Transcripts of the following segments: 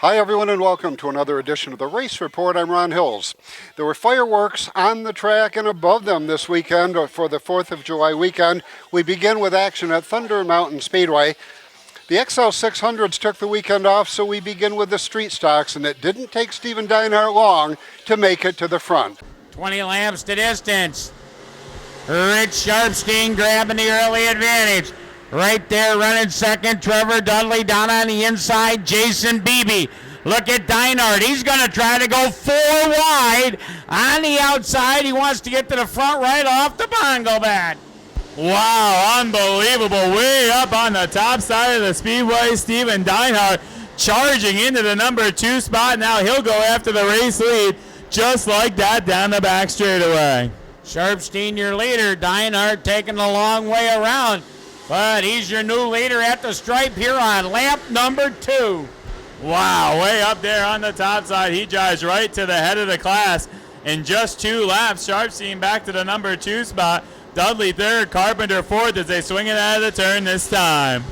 Hi everyone and welcome to another edition of the Race Report. I'm Ron Hills. There were fireworks on the track and above them this weekend for the 4th of July weekend. We begin with action at Thunder Mountain Speedway. The XL 600s took the weekend off, so we begin with the street stocks, and it didn't take Steven Deinhardt long to make it to the front. 20 laps to distance. Rich Sharpstein grabbing the early advantage. Right there running second, Trevor Dudley down on the inside, Jason Beebe. Look at Deinhardt. He's going to try to go 4 wide on the outside. He wants to get to the front right off the bongo bat. Wow, unbelievable. Way up on the top side of the speedway, Steven Deinhardt charging into the number 2 spot. Now he'll go after the race lead just like that down the back straightaway. Sharpstein, your leader. Deinhardt taking the long way around. But he's your new leader at the stripe here on lap number 2. Wow, way up there on the top side. He drives right to the head of the class in just 2 laps. Sharpstein back to the number 2 spot. Dudley third, Carpenter fourth as they swing it out of the turn this time.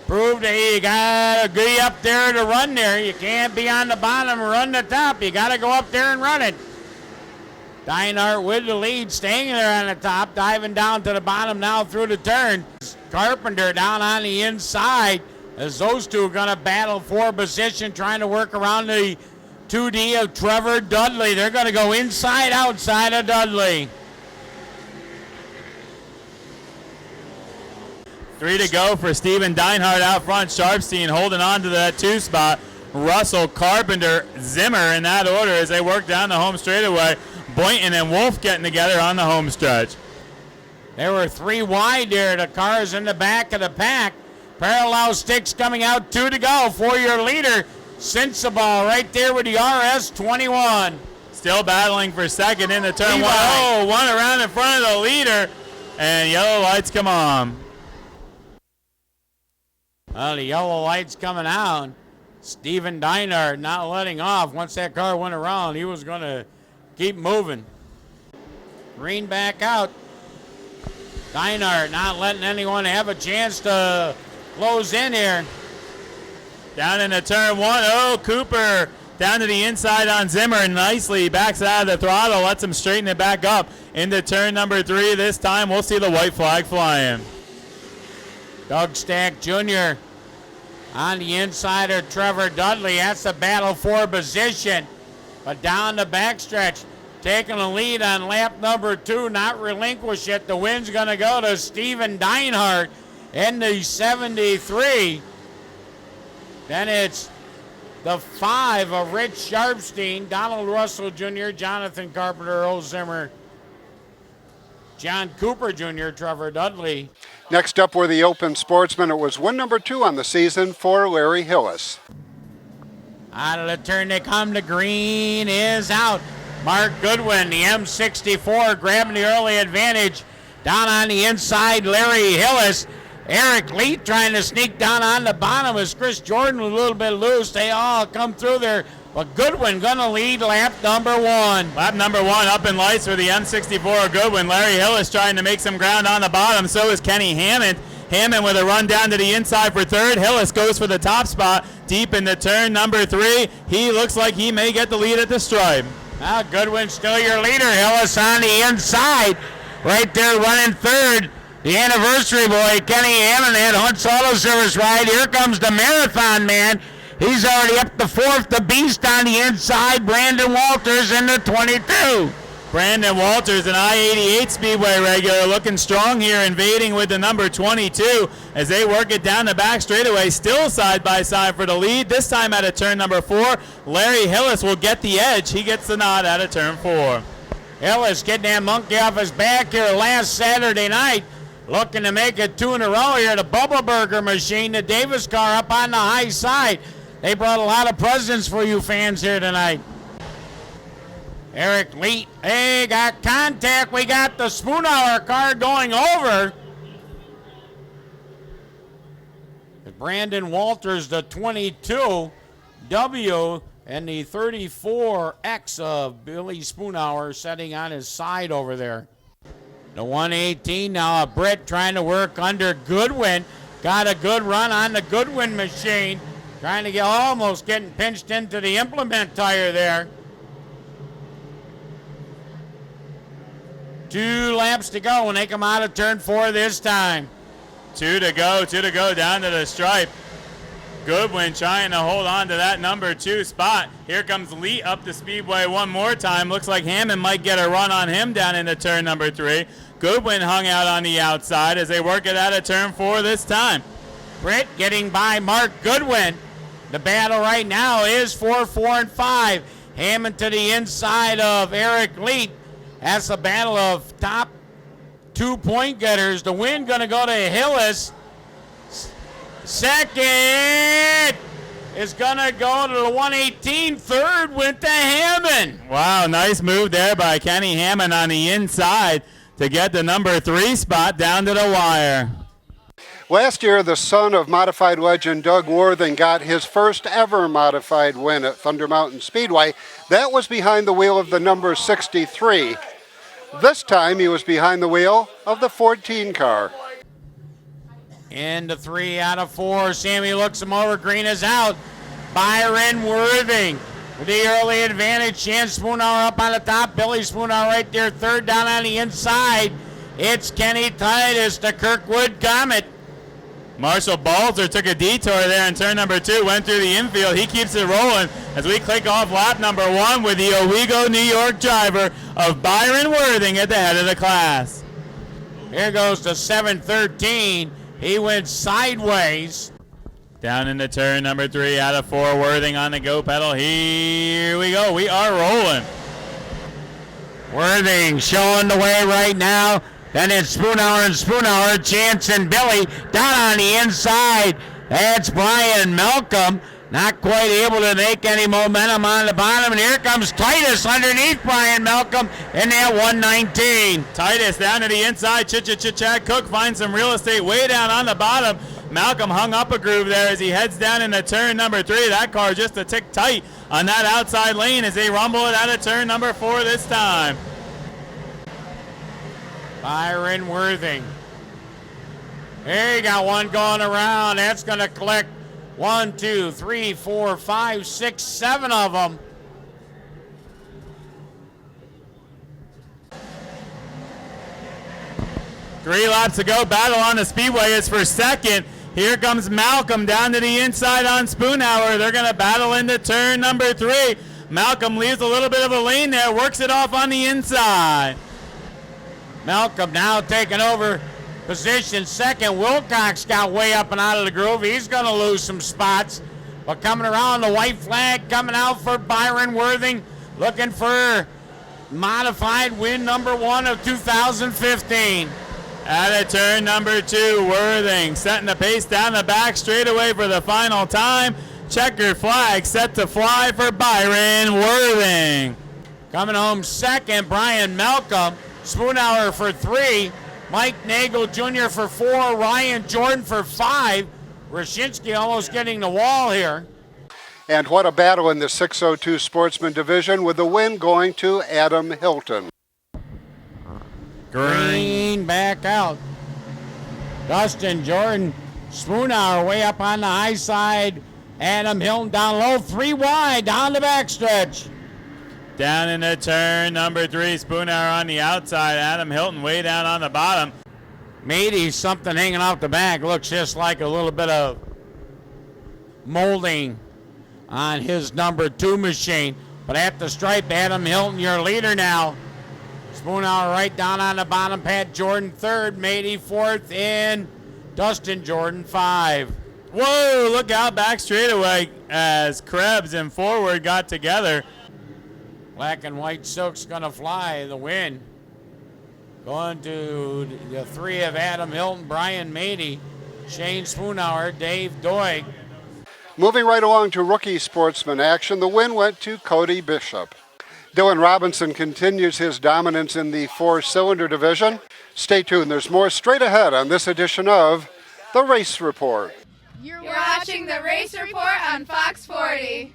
Proved that you got to be up there to run there. You can't be on the bottom and run the top. You got to go up there and run it. Deinhardt with the lead, staying there on the top, diving down to the bottom now through the turn. Carpenter down on the inside as those two are going to battle for position, trying to work around the 2D of Trevor Dudley. They're going to go inside, outside of Dudley. 3 to go for Steven Deinhardt out front. Sharpstein holding on to that 2 spot. Russell, Carpenter, Zimmer in that order as they work down the home straightaway. Boynton and Wolf getting together on the home stretch. There were 3 wide there. The cars in the back of the pack. Parallel sticks coming out, 2 to go for your leader. Sensible right there with the RS21. Still battling for second in the turn. One around in front of the leader. And yellow lights come on. Well, the yellow lights coming out. Steven Deinhardt not letting off. Once that car went around, he was going to keep moving. Green back out. Deinhardt not letting anyone have a chance to close in here. Down into turn 1. Oh, Cooper down to the inside on Zimmer. Nicely backs out of the throttle. Lets him straighten it back up into turn number 3. This time we'll see the white flag flying. Doug Stack Jr. on the inside of Trevor Dudley. That's the battle for position. But down the backstretch, taking the lead on lap number 2, not relinquish it. The win's going to go to Steven Deinhardt in the 73. Then it's the 5 of Rich Sharpstein, Donald Russell Jr., Jonathan Carpenter, Earl Zimmer, John Cooper Jr., Trevor Dudley. Next up were the Open Sportsmen. It was win number 2 on the season for Larry Hillis. Out of the turn they come. The green is out. Mark Goodwin, the M64, grabbing the early advantage. Down on the inside, Larry Hillis. Eric Lee trying to sneak down on the bottom as Chris Jordan was a little bit loose. They all come through there. But Goodwin going to lead lap number 1. Lap number 1 up in lights for the M64 Goodwin. Larry Hillis trying to make some ground on the bottom. So is Kenny Hammond. Hammond with a run down to the inside for third. Hillis goes for the top spot deep into turn number 3. He looks like he may get the lead at the stripe. Now Goodwin's still your leader. Hillis on the inside. Right there running third. The anniversary boy, Kenny Hammond, had Hunt's Auto Service ride. Here comes the marathon man. He's already up the 4th. The Beast on the inside. Brandon Walters in the 22. Brandon Walters, an I-88 Speedway regular, looking strong here, invading with the number 22 as they work it down the back straightaway, still side by side for the lead. This time out of turn number 4, Larry Hillis will get the edge. He gets the nod out of turn 4. Hillis getting that monkey off his back here last Saturday night, looking to make it 2 in a row here. The Bubba Burger machine, the Davis car up on the high side. They brought a lot of presents for you fans here tonight. Eric Lee, hey, got contact. We got the Spoonhour car going over. Brandon Walters, the 22 W, and the 34X of Billy Spoonhour sitting on his side over there. The 118 now, Britt trying to work under Goodwin. Got a good run on the Goodwin machine. Trying to get almost getting pinched into the implement tire there. 2 laps to go when they come out of turn 4 this time. 2 to go down to the stripe. Goodwin trying to hold on to that number 2 spot. Here comes Lee up the speedway one more time. Looks like Hammond might get a run on him down into turn number 3. Goodwin hung out on the outside as they work it out of turn 4 this time. Britt getting by Mark Goodwin. The battle right now is for 4 and 5. Hammond to the inside of Eric Leet. That's the battle of top 2 point getters. The win going to go to Hillis. Second is going to go to the 118. Third went to Hammond. Wow, nice move there by Kenny Hammond on the inside to get the number 3 spot down to the wire. Last year, the son of modified legend Doug Worthing got his first ever modified win at Thunder Mountain Speedway. That was behind the wheel of the number 63. This time, he was behind the wheel of the 14 car. Into 3 out of 4. Sammy looks him over. Green is out. Byron Worthing with the early advantage. Shan Spoonhour up on the top. Billy Spoonhour right there. Third down on the inside. It's Kenny Titus, the Kirkwood Comet. Marshall Balzer took a detour there in turn number 2, went through the infield. He keeps it rolling as we click off lap number 1 with the Owego, New York driver of Byron Worthing at the head of the class. Here goes to 713. He went sideways. Down into turn number 3 out of 4, Worthing on the go pedal. Here we go. We are rolling. Worthing showing the way right now. Then it's Spoonhour and Spoonhour, Chance and Billy down on the inside. That's Brian Malcolm. Not quite able to make any momentum on the bottom. And here comes Titus underneath Brian Malcolm in that 119. Titus down to the inside. Chad Cook finds some real estate way down on the bottom. Malcolm hung up a groove there as he heads down into turn number 3. That car just a tick tight on that outside lane as they rumble it out of turn number 4 this time. Byron Worthing. Here you got one going around. That's going to collect 1, 2, 3, 4, 5, 6, 7 of them. Three laps to go. Battle on the speedway is for second. Here comes Malcolm down to the inside on Spoonhour. They're going to battle into turn number 3. Malcolm leaves a little bit of a lane there, works it off on the inside. Malcolm now taking over position second. Wilcox got way up and out of the groove. He's going to lose some spots. But coming around, the white flag coming out for Byron Worthing, looking for modified win number 1 of 2015. Out of turn number 2, Worthing setting the pace down the back straightaway for the final time. Checkered flag set to fly for Byron Worthing. Coming home second, Brian Malcolm. Spoonhour for 3. Mike Nagel Jr. for 4. Ryan Jordan for 5. Rashinsky almost getting the wall here. And what a battle in the 602 Sportsman Division, with the win going to Adam Hilton. Green back out. Dustin Jordan, Spoonhour way up on the high side. Adam Hilton down low, 3 wide down the backstretch. Down into turn number 3, Spoonhour on the outside. Adam Hilton way down on the bottom. Maybe something hanging off the back. Looks just like a little bit of molding on his number 2 machine. But at the stripe, Adam Hilton, your leader now. Spoonhour right down on the bottom. Pat Jordan 3rd, Mady 4th, and Dustin Jordan 5. Whoa, look out back straightaway as Krebs and Forward got together. Black and white silk's gonna fly, the win. Going to the 3 of Adam Hilton, Brian Mady, Shane Spoonhour, Dave Doig. Moving right along to rookie sportsman action, the win went to Cody Bishop. Dylan Robinson continues his dominance in the 4-cylinder division. Stay tuned, there's more straight ahead on this edition of The Race Report. You're watching The Race Report on Fox 40.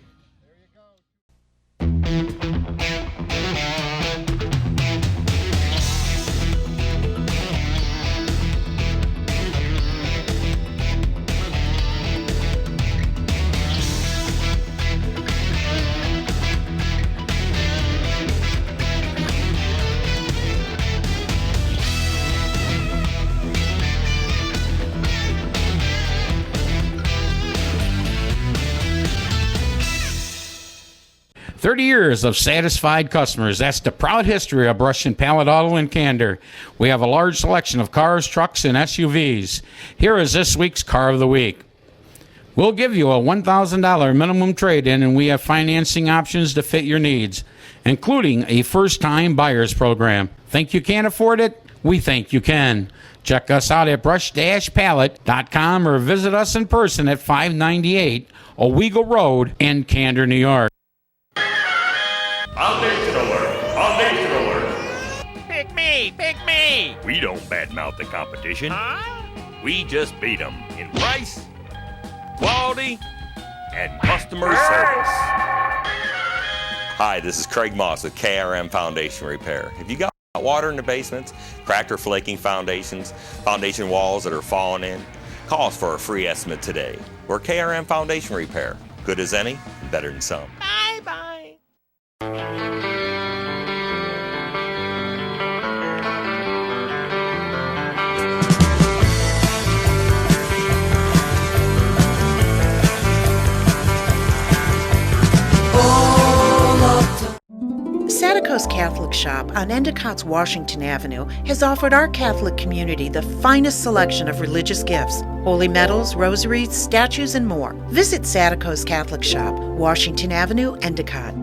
30 years of satisfied customers. That's the proud history of Brush and Pallet Auto in Candor. We have a large selection of cars, trucks, and SUVs. Here is this week's Car of the Week. We'll give you a $1,000 minimum trade-in, and we have financing options to fit your needs, including a first-time buyers program. Think you can't afford it? We think you can. Check us out at brush-pallet.com or visit us in person at 598 Owego Road in Candor, New York. Foundation alert! Foundation alert! Pick me! Pick me! We don't badmouth the competition. We just beat them in price, quality, and customer service. Hi, this is Craig Moss with KRM Foundation Repair. If you got water in the basements, cracked or flaking foundations, foundation walls that are falling in, call us for a free estimate today. We're KRM Foundation Repair. Good as any, better than some. Bye-bye. Satico's Catholic Shop on Endicott's Washington Avenue has offered our Catholic community the finest selection of religious gifts, holy medals, rosaries, statues, and more. Visit Satico's Catholic Shop, Washington Avenue, Endicott.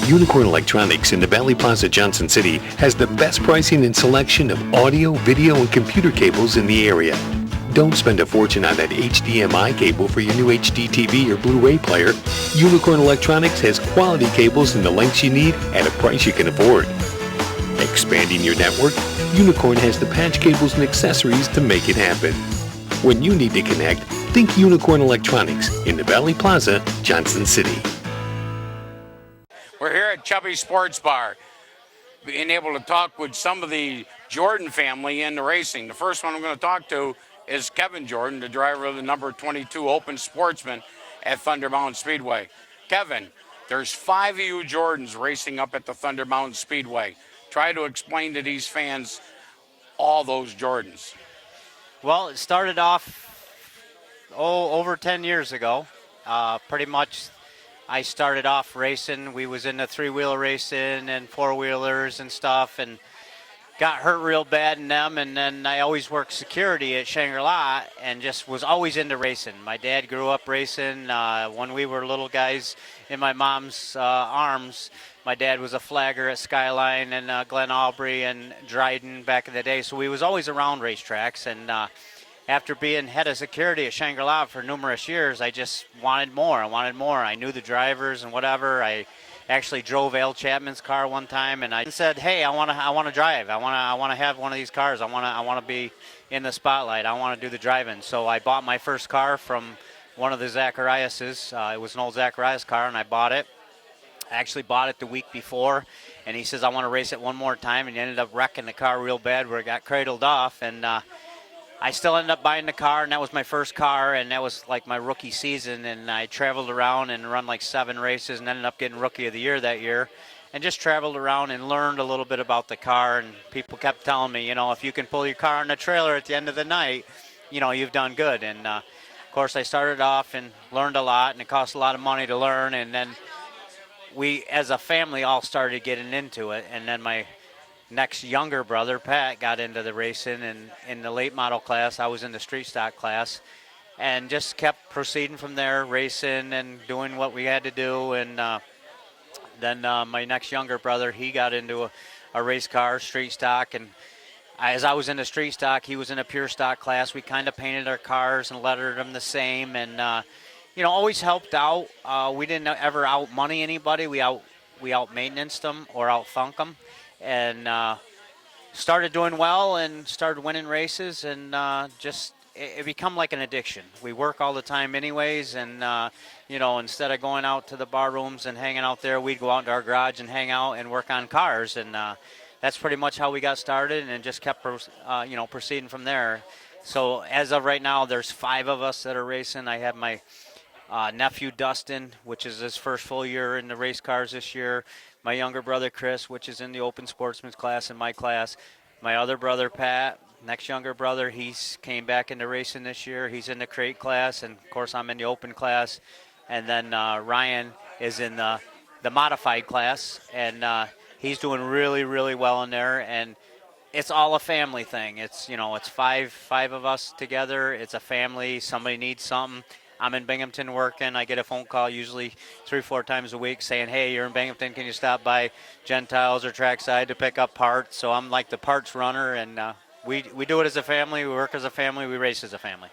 Unicorn Electronics in the Valley Plaza, Johnson City has the best pricing and selection of audio, video, and computer cables in the area. Don't spend a fortune on that HDMI cable for your new HD TV or Blu-ray player. Unicorn Electronics has quality cables in the lengths you need at a price you can afford. Expanding your network, Unicorn has the patch cables and accessories to make it happen. When you need to connect, think Unicorn Electronics in the Valley Plaza, Johnson City. We're here at Chubby Sports Bar, being able to talk with some of the Jordan family in the racing. The first one I'm going to talk to is Kevin Jordan, the driver of the number 22 Open Sportsman at Thunder Mountain Speedway. Kevin, there's 5 of you Jordans racing up at the Thunder Mountain Speedway. Try to explain to these fans all those Jordans. Well, it started off over 10 years ago. Pretty much I started off racing. We was into three-wheeler racing and four-wheelers and stuff, and got hurt real bad in them, and then I always worked security at Shangri-La and just was always into racing. My dad grew up racing. When we were little guys in my mom's arms, my dad was a flagger at Skyline and Glen Aubrey and Dryden back in the day, so we was always around racetracks. And after being head of security at Shangri-La for numerous years, I just wanted more. I knew the drivers and whatever. I actually drove Al Chapman's car one time, and I said, "Hey, I want to drive. I want to have one of these cars. I want to be in the spotlight. I want to do the driving." So I bought my first car from one of the Zachariases. It was an old Zacharias car, and I bought it. I actually bought it the week before, and he says, "I want to race it one more time," and he ended up wrecking the car real bad where it got cradled off, and I still ended up buying the car, and that was my first car, and that was like my rookie season, and I traveled around and run like 7 races and ended up getting Rookie of the Year that year, and just traveled around and learned a little bit about the car. And people kept telling me, if you can pull your car in the trailer at the end of the night, you've done good. And of course I started off and learned a lot, and it cost a lot of money to learn, and then we as a family all started getting into it. And then my next younger brother, Pat, got into the racing, and in the late model class, I was in the street stock class, and just kept proceeding from there, racing and doing what we had to do. And then my next younger brother, he got into a race car, street stock, and as I was in the street stock, he was in a pure stock class. We kind of painted our cars and lettered them the same, and always helped out. We didn't ever out money anybody. We out maintenanced them or out thunk them. And started doing well and started winning races, and it become like an addiction. We work all the time anyways, and instead of going out to the bar rooms and hanging out there, we'd go out to our garage and hang out and work on cars, and that's pretty much how we got started, and just kept proceeding from there. So as of right now, there's 5 of us that are racing. I have my nephew Dustin, which is his first full year in the race cars this year. My younger brother Chris, which is in the Open Sportsman's class in my class. My other brother Pat, next younger brother, he's came back into racing this year. He's in the crate class, and of course I'm in the open class. And then Ryan, is in the modified class, and he's doing really, really well in there. And it's all a family thing. It's it's five of us together. It's a family. Somebody needs something. I'm in Binghamton working. I get a phone call usually 3-4 times a week saying, "Hey, you're in Binghamton. Can you stop by Gentiles or Trackside to pick up parts?" So I'm like the parts runner, and we do it as a family. We work as a family. We race as a family.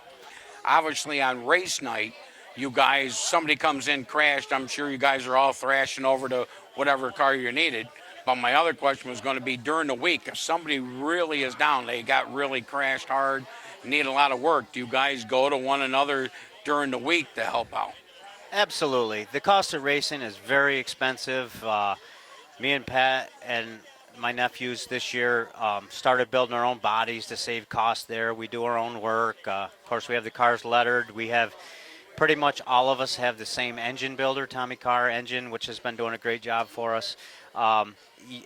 Obviously, on race night, you guys, somebody comes in crashed. I'm sure you guys are all thrashing over to whatever car you needed. But my other question was going to be during the week, if somebody really is down, they got really crashed hard, need a lot of work, do you guys go to one another during the week to help out? Absolutely. The cost of racing is very expensive. Me and Pat and my nephews this year started building our own bodies to save costs there. We do our own work. Of course, we have the cars lettered. We have pretty much all of us have the same engine builder, Tommy Carr engine, which has been doing a great job for us.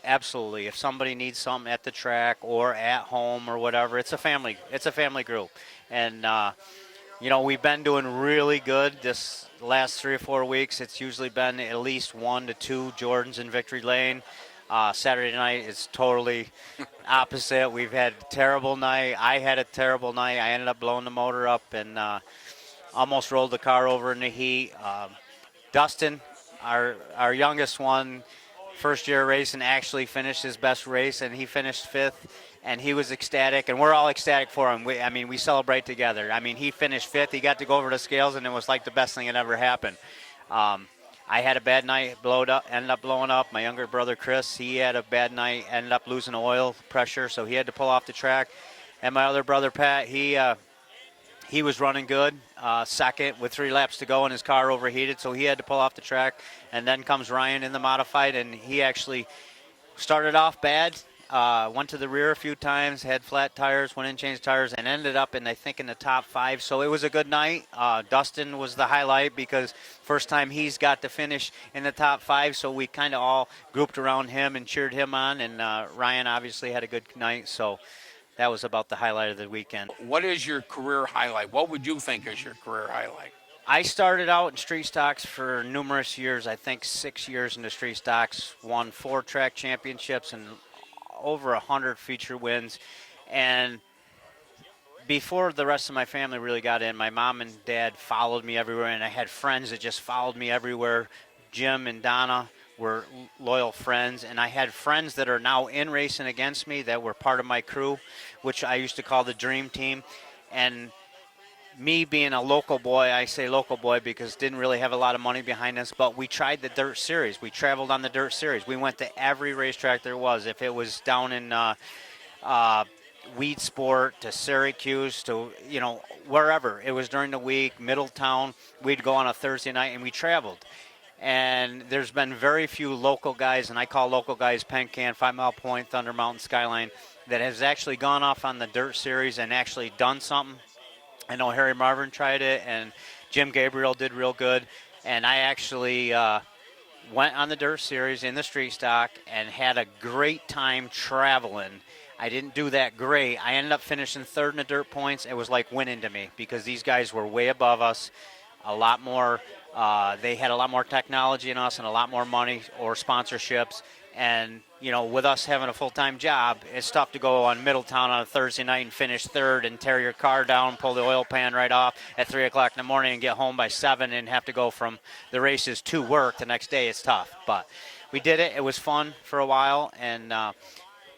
Absolutely. If somebody needs something at the track or at home or whatever, it's a family group. And, we've been doing really good this last 3 or 4 weeks. It's usually been at least 1 to 2 Jordans in Victory Lane. Saturday night is totally opposite. We've had a terrible night. I had a terrible night. I ended up blowing the motor up and almost rolled the car over in the heat. Dustin, our youngest one, first year racing, actually finished his best race, and he finished 5th, and he was ecstatic, and we're all ecstatic for him. We celebrate together. He finished 5th. He got to go over the scales, and it was like the best thing that ever happened. I had a bad night, ended up blowing up. My younger brother, Chris, he had a bad night, ended up losing oil pressure, so he had to pull off the track. And my other brother, Pat, he was running good, second with 3 laps to go, and his car overheated, so he had to pull off the track. And then comes Ryan in the modified, and he actually started off bad, went to the rear a few times, had flat tires, went in, changed tires, and ended up in the top 5. So it was a good night. Dustin was the highlight because first time he's got to finish in the top 5, so we kind of all grouped around him and cheered him on, and Ryan obviously had a good night, so that was about the highlight of the weekend. What is your career highlight? What would you think is your career highlight? I started out in street stocks for numerous years. I think 6 years in the street stocks, won 4 track championships and over 100 feature wins. And before the rest of my family really got in, my mom and dad followed me everywhere, and I had friends that just followed me everywhere. Jim and Donna were loyal friends, and I had friends that are now in racing against me that were part of my crew, which I used to call the Dream Team. And me being a local boy, I say local boy because didn't really have a lot of money behind us, but we tried the dirt series. We traveled on the dirt series. We went to every racetrack there was. If it was down in Weed Sport to Syracuse to, wherever. It was during the week, Middletown. We'd go on a Thursday night, and we traveled. And there's been very few local guys, and I call local guys Penn Can, 5 Mile Point, Thunder Mountain, Skyline, that has actually gone off on the dirt series and actually done something. I know Harry Marvin tried it, and Jim Gabriel did real good. And I actually went on the dirt series in the street stock and had a great time traveling. I didn't do that great. I ended up finishing 3rd in the dirt points. It was like winning to me because these guys were way above us, a lot more. They had a lot more technology than us and a lot more money or sponsorships. And, with us having a full-time job, it's tough to go on Middletown on a Thursday night and finish 3rd and tear your car down, pull the oil pan right off at 3 o'clock in the morning and get home by 7 and have to go from the races to work the next day. It's tough. But we did it. It was fun for a while. And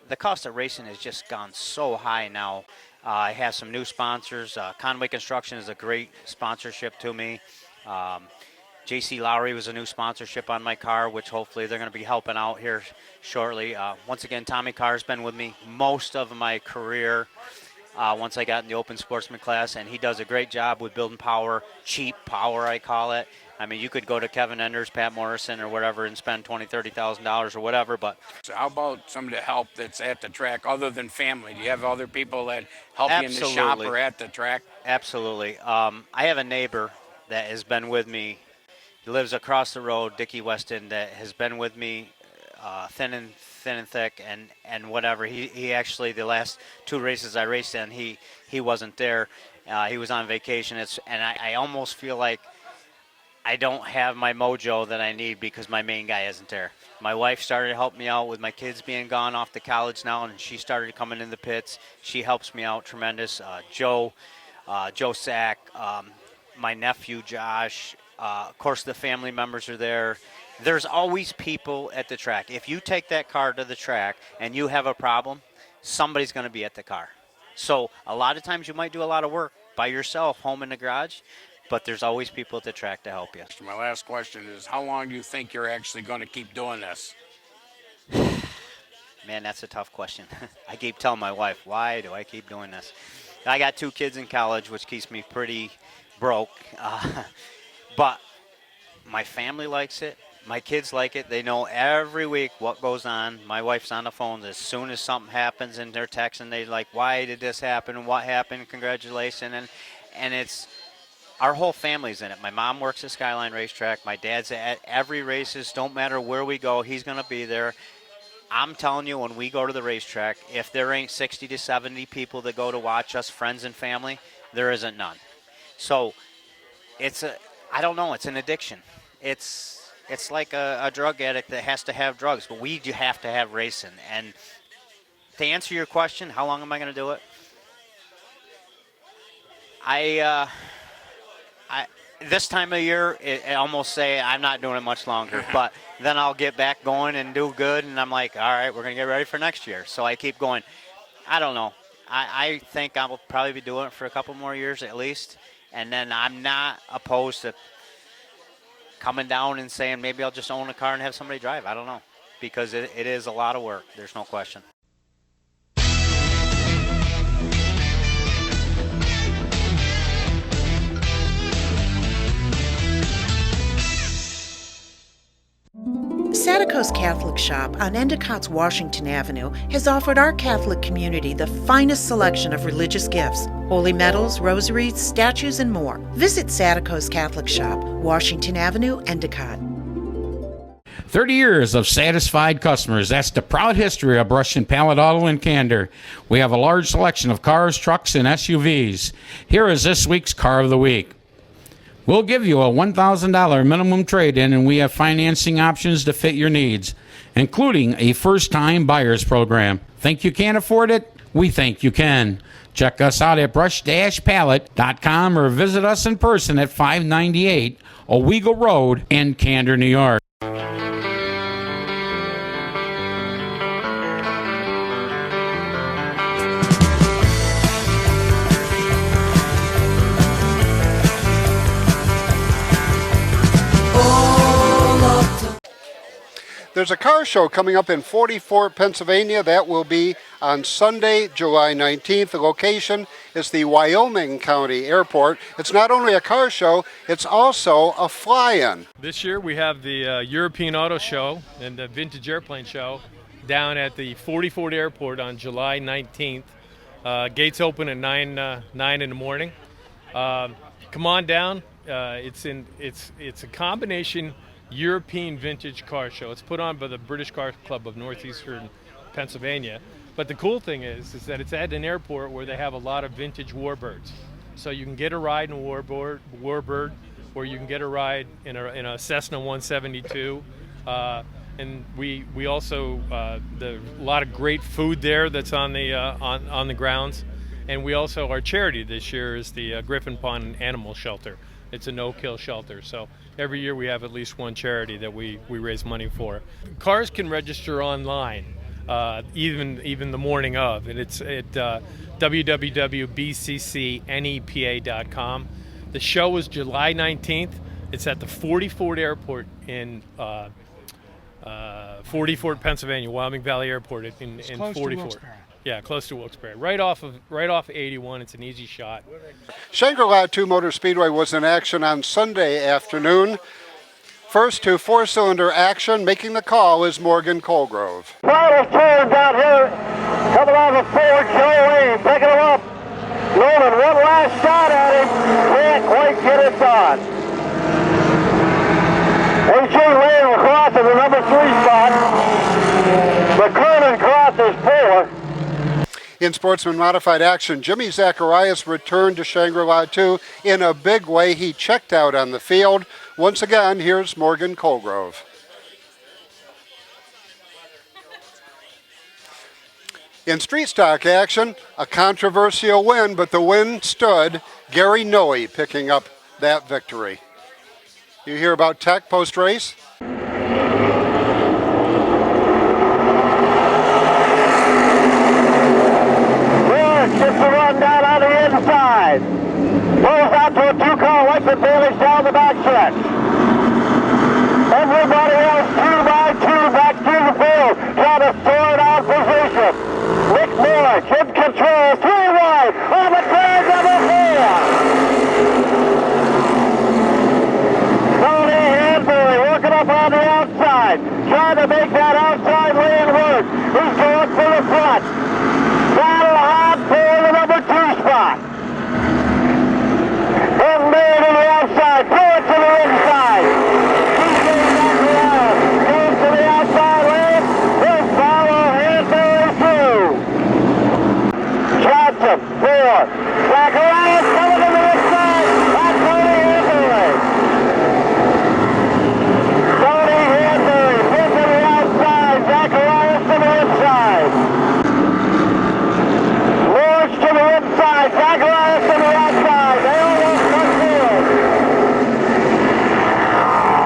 the cost of racing has just gone so high now. I have some new sponsors. Conway Construction is a great sponsorship to me. JC Lowry was a new sponsorship on my car, which hopefully they're going to be helping out here shortly. Once again, Tommy Carr's been with me most of my career once I got in the open sportsman class, and he does a great job with building power, cheap power I call it. You could go to Kevin Enders, Pat Morrison, or whatever and spend $20,000, $30,000 or whatever. But so how about some of the help that's at the track other than family? Do you have other people that help you in the shop or at the track? Absolutely. I have a neighbor that has been with me. He lives across the road, Dickie Weston, that has been with me thin and thick and whatever. He actually, the last 2 races I raced in, he wasn't there. He was on vacation. And I almost feel like I don't have my mojo that I need because my main guy isn't there. My wife started to help me out with my kids being gone off to college now, and she started coming in the pits. She helps me out tremendous. Joe Sack, my nephew Josh, of course the family members are there. There's always people at the track. If you take that car to the track and you have a problem, somebody's going to be at the car. So a lot of times you might do a lot of work by yourself home in the garage, but there's always people at the track to help you. My last question is, how long do you think you're actually going to keep doing this? Man, that's a tough question. I keep telling my wife, why do I keep doing this? I got 2 kids in college, which keeps me pretty broke. But my family likes it. My kids like it. They know every week what goes on. My wife's on the phone as soon as something happens, and they're texting. They're like, why did this happen? What happened? Congratulations. And it's our whole family's in it. My mom works at Skyline Racetrack. My dad's at every races. Don't matter where we go, he's going to be there. I'm telling you, when we go to the racetrack, if there ain't 60 to 70 people that go to watch us, friends and family, there isn't none. So I don't know, it's an addiction. It's like a drug addict that has to have drugs, but we do have to have racing. And to answer your question, how long am I going to do it? This time of year, I almost say I'm not doing it much longer, but then I'll get back going and do good, and I'm like, all right, we're going to get ready for next year. So I keep going. I don't know. I think I will probably be doing it for a couple more years at least, and then I'm not opposed to coming down and saying maybe I'll just own a car and have somebody drive. I don't know, because it is a lot of work. There's no question. Satico's Catholic Shop on Endicott's Washington Avenue has offered our Catholic community the finest selection of religious gifts, holy medals, rosaries, statues, and more. Visit Satico's Catholic Shop, Washington Avenue, Endicott. 30 years of satisfied customers. That's the proud history of Brush and Pallet Auto in Candor. We have a large selection of cars, trucks, and SUVs. Here is this week's Car of the Week. We'll give you a $1,000 minimum trade-in, and we have financing options to fit your needs, including a first-time buyer's program. Think you can't afford it? We think you can. Check us out at brush-pallet.com or visit us in person at 598 Owego Road in Candor, New York. There's a car show coming up in 40 Fort, Pennsylvania. That will be on Sunday, July 19th. The location is the Wyoming County Airport. It's not only a car show, it's also a fly-in. This year we have the European Auto Show and the Vintage Airplane Show down at the 40 Fort Airport on July 19th. Gates open at 9 in the morning. Come on down. It's a combination European vintage car show. It's put on by the British Car Club of Northeastern Pennsylvania. But the cool thing is that it's at an airport where they have a lot of vintage warbirds. So you can get a ride in a warbird, or you can get a ride in a Cessna 172. And we also a lot of great food there that's on the grounds. And we also, our charity this year is the Griffin Pond Animal Shelter. It's a no-kill shelter. So every year we have at least one charity that we raise money for. Cars can register online, even the morning of, and it's at www.bccnepa.com. The show is July 19th. It's at the 40 Fort Airport in 40 Fort, Pennsylvania, Wyoming Valley Airport in 40 Fort. Yeah, close to Wilkes-Barre. Right off 81. It's an easy shot. Shangri-La 2 Motor Speedway was in action on Sunday afternoon. First to four-cylinder action, making the call is Morgan Colgrove. Final turns out here, coming on the Ford, Joe Lee, picking him up. Nolan, one last shot at him, can't quite get it done. A.J. Lane crosses the number 3 spot. McKernan crosses 4. In sportsman modified action, Jimmy Zacharias returned to Shangri-La 2 in a big way. He checked out on the field, Once again, here's Morgan Colgrove. In street stock action, a controversial win, but the win stood. Gary Noe picking up that victory. You hear about Tech post-race? Gets the run down on the inside. Goes out to a two-car White advantage down the backstretch. Everybody else 2 by 2 back through the field, trying to store it out position. Nick Moore in control, 3 wide on the turn number 4. Tony Hanbury working up on the outside, trying to make that outside lane work. He's going for the front. Battle hot for the number 2 spot. And made to the outside, throw it to the inside. He's getting back around, goes to the outside lane. He'll follow Hanbury through. Johnson, 4. Zacharias coming to the inside. That's Tony Hanbury. Tony Hanbury, hit to the outside. Zacharias to the inside. Lawrence to the inside, Zacharias to the outside. They almost come through.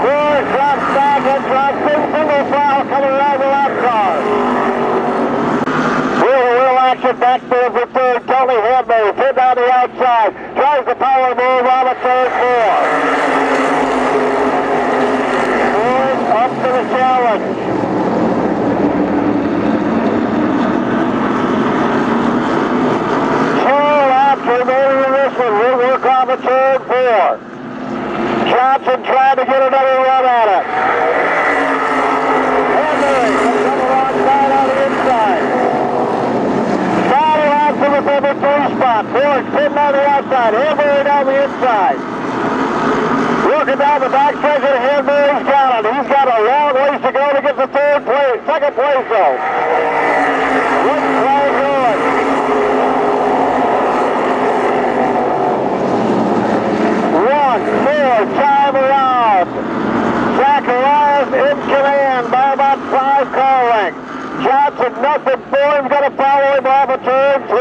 Lawrence drops back and drops in single file coming around the lap car. Wheel action back there for third. Tony Hanbury put down the outside. Tries the power move on the third 4. Lawrence up to the challenge. Remaining in this one, we'll work on the turn 4. Johnson trying to get another run at it. Hanbury comes on the wrong side on the inside. Battle out for the number 3 spot. Ford sitting on the outside. Hanbury down the inside. Working down the backstretch, and Hanbury's got it. He's got a long ways to go to get the second place though. What's flag going? More time around. Zacharias in command by about 5 car lengths. Johnson nothing for him, going to follow him off a turn 2.